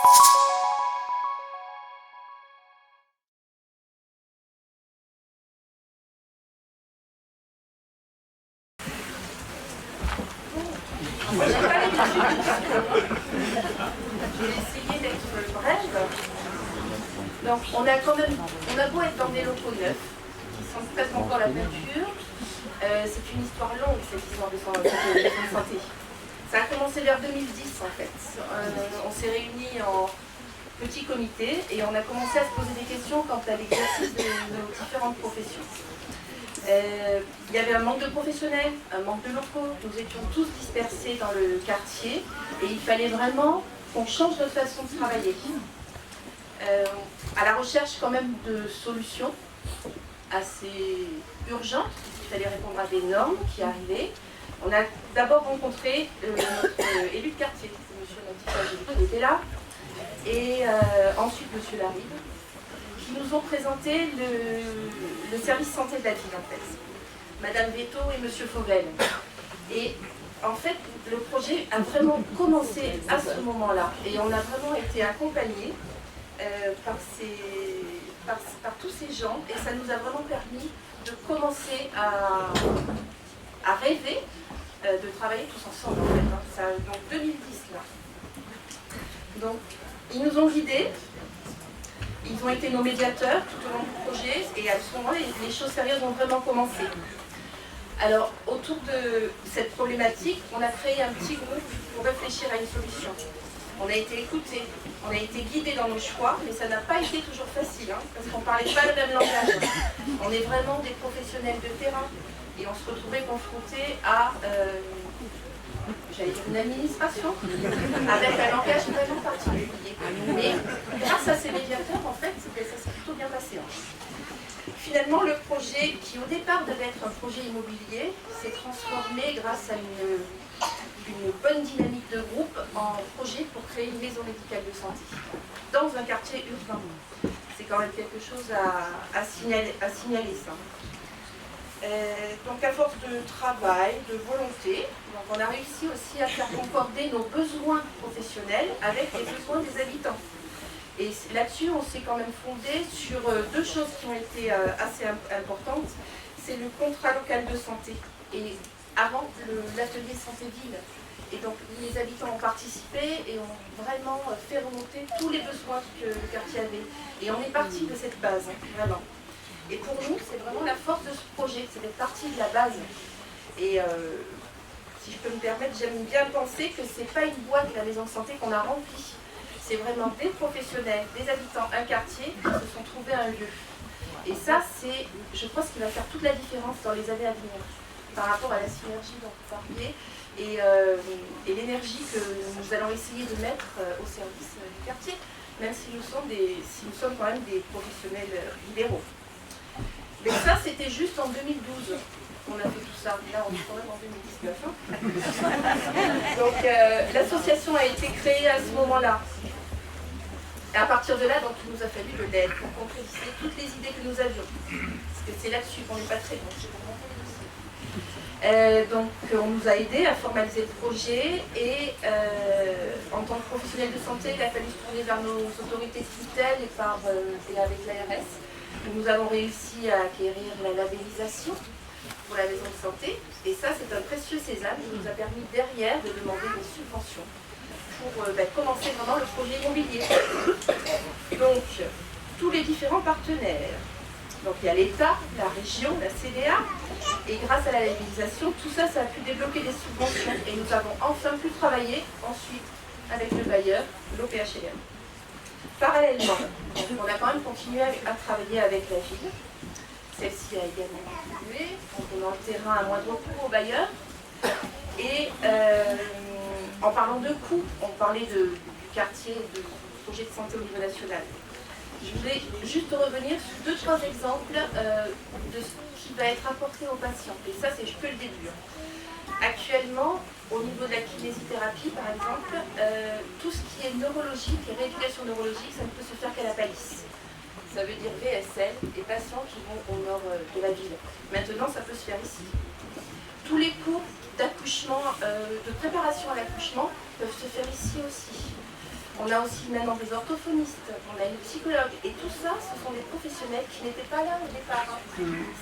Je vais essayer d'être brève. Donc, on a beau être dans des locaux neufs, qui sont presque encore la peinture. C'est une histoire longue, cette histoire de santé. Ça a commencé vers 2010 en fait. On s'est réunis en petit comité et on a commencé à se poser des questions quant à l'exercice de nos différentes professions. Il y avait un manque de professionnels, un manque de locaux, nous étions tous dispersés dans le quartier et il fallait vraiment qu'on change notre façon de travailler. À la recherche quand même de solutions assez urgentes, il fallait répondre à des normes qui arrivaient. On a d'abord rencontré notre élu de quartier, c'est M. Nati qui était là, et ensuite M. Larive, qui nous ont présenté le service santé de la ville en fait. Madame Veto et M. Fauvel. Et en fait, le projet a vraiment commencé à ce moment-là. Et on a vraiment été accompagnés par tous ces gens. Et ça nous a vraiment permis de commencer à rêver de travailler tous ensemble en fait. Ça, donc 2010 là. Donc, ils nous ont guidés. Ils ont été nos médiateurs tout au long du projet et à ce moment-là, les choses sérieuses ont vraiment commencé. Alors, autour de cette problématique, on a créé un petit groupe pour réfléchir à une solution. On a été écoutés, on a été guidés dans nos choix, mais ça n'a pas été toujours facile, parce qu'on ne parlait pas le même langage. On est vraiment des professionnels de terrain et on se retrouvait confrontés à j'allais dire une administration, avec un langage vraiment particulier. Mais grâce à ces médiateurs, en fait, ça s'est plutôt bien passé. Finalement, le projet, qui au départ devait être un projet immobilier, s'est transformé grâce à une bonne dynamique de groupe en projet pour créer une maison médicale de santé dans un quartier urbain. C'est quand même quelque chose à signaler ça. Donc à force de travail, de volonté, donc on a réussi aussi à faire concorder nos besoins professionnels avec les besoins des habitants. Et là-dessus, on s'est quand même fondé sur deux choses qui ont été assez importantes. C'est le contrat local de santé et avant l'atelier santé-ville. Et donc les habitants ont participé et ont vraiment fait remonter tous les besoins que le quartier avait. Et on est parti de cette base, vraiment. Et pour nous, c'est vraiment la force de ce projet, c'est d'être partie de la base. Et si je peux me permettre, j'aime bien penser que ce n'est pas une boîte, la maison de santé, qu'on a remplie. C'est vraiment des professionnels, des habitants, un quartier qui se sont trouvés un lieu. Et ça, c'est, je crois, ce qui va faire toute la différence dans les années à venir, par rapport à la synergie dont vous parliez et l'énergie que nous allons essayer de mettre au service du quartier, même si nous sommes quand même des professionnels libéraux. Mais ça, c'était juste en 2012 qu'on a fait tout ça. Là, on est quand même en 2019. Donc, l'association a été créée à ce moment-là. Et à partir de là, donc, il nous a fallu de l'aide pour concrétiser toutes les idées que nous avions. Parce que c'est là-dessus qu'on n'est pas très bon. Donc, on nous a aidés à formaliser le projet et en tant que professionnel de santé, il a fallu se tourner vers nos autorités de tutelle et avec l'ARS. Nous avons réussi à acquérir la labellisation pour la maison de santé. Et ça, c'est un précieux sésame qui nous a permis derrière de demander des subventions pour commencer vraiment le projet immobilier. Donc, tous les différents partenaires. Donc, il y a l'État, la région, la CDA. Et grâce à la labellisation, tout ça, ça a pu débloquer des subventions. Et nous avons enfin pu travailler ensuite avec le bailleur, l'OPHLM. Parallèlement, on a quand même continué à travailler avec la ville. Celle-ci a également contribué en donnant le terrain à moindre coût aux bailleurs. Et en parlant de coûts, on parlait du quartier, du projet de santé au niveau national. Je voulais juste revenir sur 2-3 exemples de ce qui va être apporté aux patients. Et ça, c'est que le début. Actuellement, au niveau de la kinésithérapie, par exemple, tout ce qui est neurologique et rééducation neurologique, ça ne peut se faire qu'à la Palisse. Ça veut dire VSL et patients qui vont au nord de la ville. Maintenant, ça peut se faire ici. Tous les cours d'accouchement, de préparation à l'accouchement peuvent se faire ici aussi. On a aussi maintenant des orthophonistes, on a une psychologue, et tout ça, ce sont des professionnels qui n'étaient pas là au départ.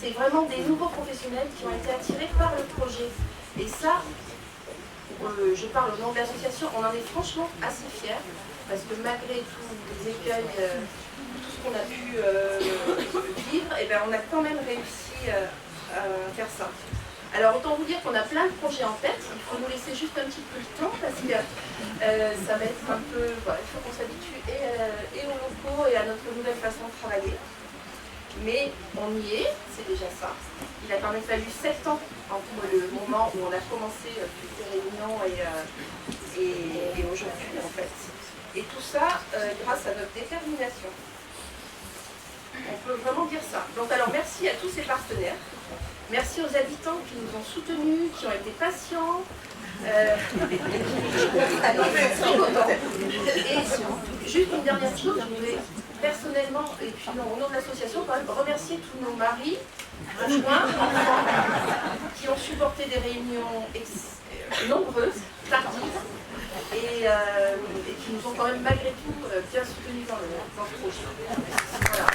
C'est vraiment des nouveaux professionnels qui ont été attirés par le projet. Et ça, je parle au nom de l'association, on en est franchement assez fiers, parce que malgré tous les écueils, tout ce qu'on a pu vivre, et ben on a quand même réussi à faire ça. Alors autant vous dire qu'on a plein de projets en tête, il faut nous laisser juste un petit peu de temps parce que ça va être un peu, voilà, il faut qu'on s'habitue et aux locaux et à notre nouvelle façon de travailler. Mais on y est, c'est déjà ça. Il a quand même fallu 7 ans entre le moment où on a commencé toutes ces réunions et aujourd'hui en fait. Et tout ça grâce à notre détermination. On peut vraiment dire ça. Donc alors merci à tous ces partenaires. Merci aux habitants qui nous ont soutenus, qui ont été patients. Et juste une dernière chose, je voulais personnellement, et puis au nom de l'association, quand même remercier tous nos maris, conjoints, qui ont supporté des réunions nombreuses, tardives, et qui nous ont quand même malgré tout bien soutenus dans ce projet. Voilà.